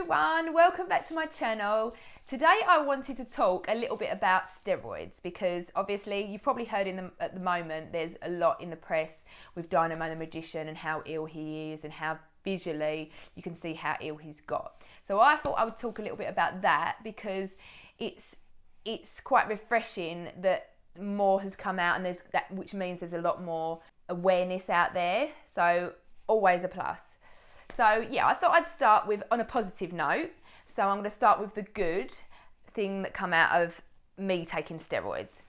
everyone, welcome back to my channel. Today I wanted to talk a little bit about steroids because obviously you've probably heard at the moment there's a lot in the press with Dynamo the Magician and how ill he is and how visually you can see how ill he's got. So I thought I would talk a little bit about that because it's quite refreshing that more has come out, and there's that, which means there's a lot more awareness out there, so always a plus. So yeah, I thought I'd start with on a positive note. So I'm going to start with the good thing that come out of me taking steroids.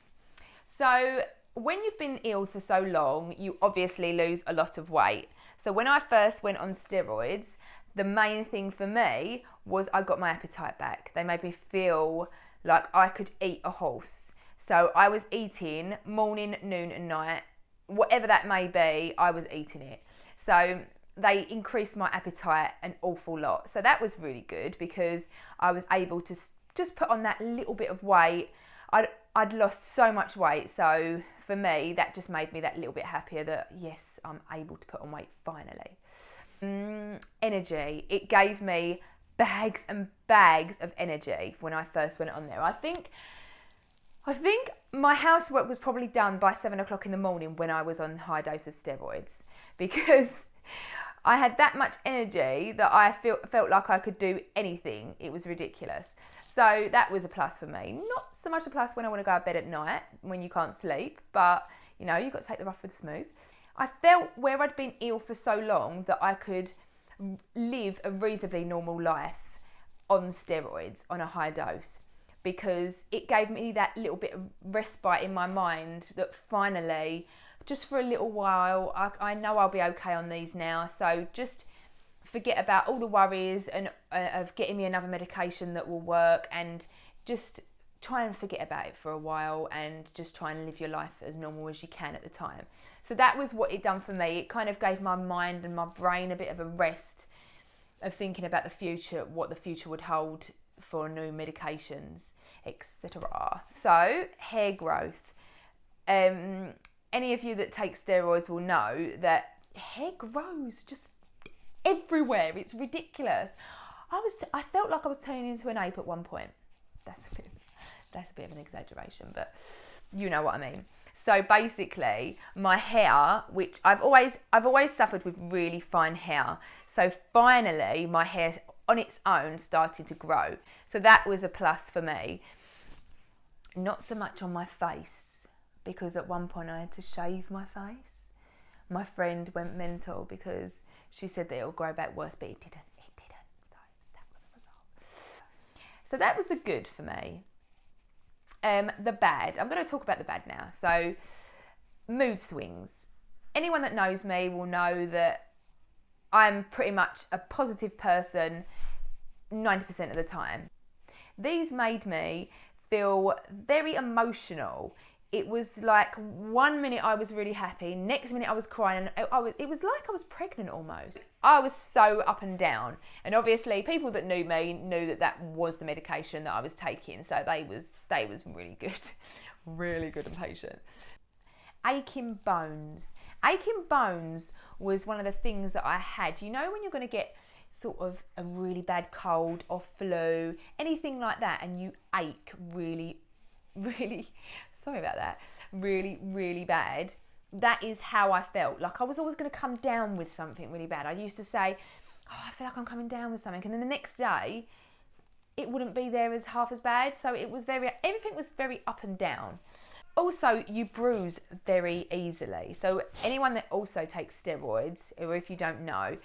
So when you've been ill for so long, you obviously lose a lot of weight. So when I first went on steroids, the main thing for me was I got my appetite back. They made me feel like I could eat a horse. So I was eating morning, noon and night, whatever that may be, I was eating it. So they increased my appetite an awful lot. So that was really good because I was able to just put on that little bit of weight. I'd lost so much weight. So for me, that just made me that little bit happier that yes, I'm able to put on weight finally. Energy. It gave me bags and bags of energy when I first went on there. I think my housework was probably done by 7 o'clock in the morning when I was on high dose of steroids because I had that much energy that I felt like I could do anything. It was ridiculous. So that was a plus for me. Not so much a plus when I want to go to bed at night when you can't sleep, but you know, you've got to take the rough with the smooth. I felt where I'd been ill for so long that I could live a reasonably normal life on steroids on a high dose because it gave me that little bit of respite in my mind that finally, just for a little while, I know I'll be okay on these now. So just forget about all the worries and of getting me another medication that will work, and just try and forget about it for a while and just try and live your life as normal as you can at the time. So that was what it done for me. It kind of gave my mind and my brain a bit of a rest of thinking about the future, what the future would hold for new medications, etc. So hair growth. Any of you that take steroids will know that hair grows just everywhere. It's ridiculous. I felt like I was turning into an ape at one point. That's a bit of an exaggeration, but you know what I mean. So basically, my hair, which I've always suffered with really fine hair. So finally, my hair on its own started to grow. So that was a plus for me. Not so much on my face, because at one point I had to shave my face. My friend went mental because she said that it'll grow back worse, but it didn't. So that was the result. So that was the good for me. The bad. I'm going to talk about the bad now. So mood swings. Anyone that knows me will know that I'm pretty much a positive person 90% of the time. These made me feel very emotional. It was like 1 minute I was really happy, next minute I was crying, and it was like I was pregnant almost. I was so up and down, and obviously people that knew me knew that was the medication that I was taking, so they was really good, really good and patient. Aching bones. Aching bones was one of the things that I had. You know when you're going to get sort of a really bad cold or flu, anything like that, and you ache really, sorry about that, really bad. That is how I felt. Like I was always going to come down with something really bad. I used to say, oh, I feel like I'm coming down with something, and then the next day it wouldn't be there as half as bad. So everything was very up and down. Also, you bruise very easily. So anyone that also takes steroids, or if you don't know,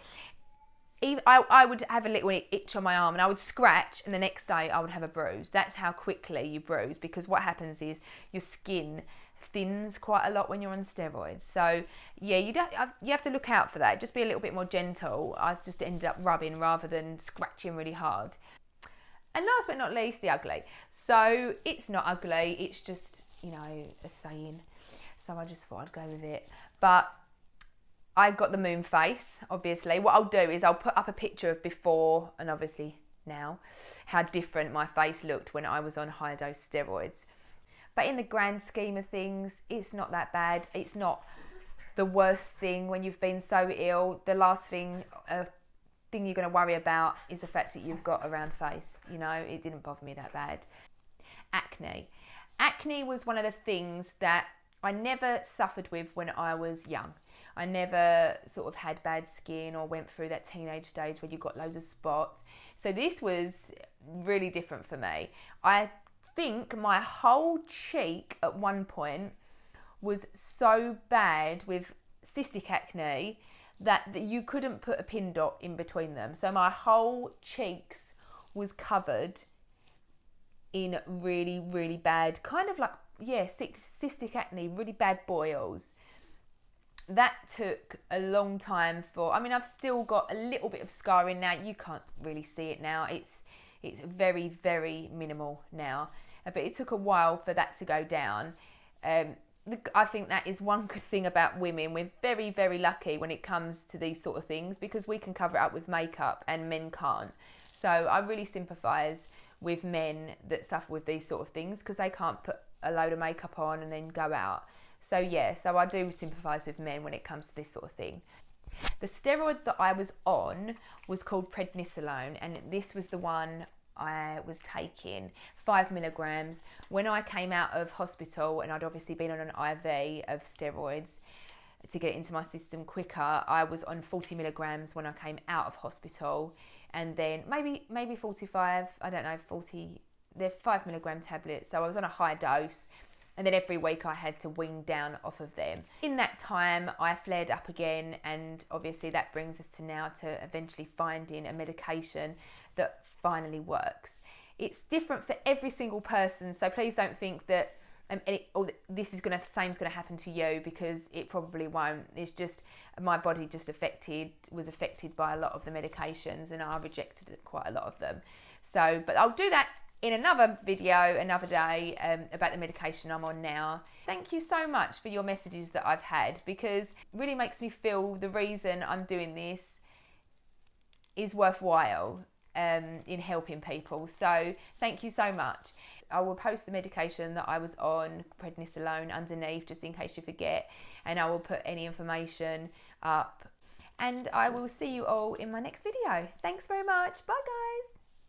I would have a little itch on my arm and I would scratch, and the next day I would have a bruise. That's how quickly you bruise, because what happens is your skin thins quite a lot when you're on steroids. So yeah, you have to look out for that. Just be a little bit more gentle. I just ended up rubbing rather than scratching really hard. And last but not least, the ugly. So it's not ugly, it's just, you know, a saying. So I just thought I'd go with it. But I got the moon face, obviously. What I'll do is I'll put up a picture of before and obviously now, how different my face looked when I was on high dose steroids. But in the grand scheme of things, it's not that bad. It's not the worst thing when you've been so ill. The last thing thing you're going to worry about is the fact that you've got a round face. You know, it didn't bother me that bad. Acne. Acne was one of the things that I never suffered with when I was young. I never sort of had bad skin or went through that teenage stage where you got loads of spots. So this was really different for me. I think my whole cheek at one point was so bad with cystic acne that you couldn't put a pin dot in between them. So my whole cheeks was covered in really, really bad, kind of like, cystic acne, really bad boils. That took a long time for, I mean, I've still got a little bit of scarring now. You can't really see it now. It's very, very minimal now. But it took a while for that to go down. I think that is one good thing about women. We're very, very lucky when it comes to these sort of things because we can cover it up with makeup and men can't. So I really sympathise with men that suffer with these sort of things because they can't put a load of makeup on and then go out. So I do sympathise with men when it comes to this sort of thing. The steroid that I was on was called Prednisolone, and this was the one I was taking, 5 milligrams. When I came out of hospital, and I'd obviously been on an IV of steroids to get it into my system quicker, I was on 40 milligrams when I came out of hospital, and then maybe 45, I don't know, 40, they're 5 milligram tablets, so I was on a high dose. And then every week I had to wean down off of them. In that time, I flared up again, and obviously that brings us to now to eventually finding a medication that finally works. It's different for every single person, so please don't think that this is same's gonna happen to you, because it probably won't. It's just my body was affected by a lot of the medications, and I rejected quite a lot of them. So, but I'll do that in another video, another day, about the medication I'm on now. Thank you so much for your messages that I've had, because it really makes me feel the reason I'm doing this is worthwhile in helping people. So thank you so much. I will post the medication that I was on, Prednisolone, underneath, just in case you forget, and I will put any information up. And I will see you all in my next video. Thanks very much. Bye guys.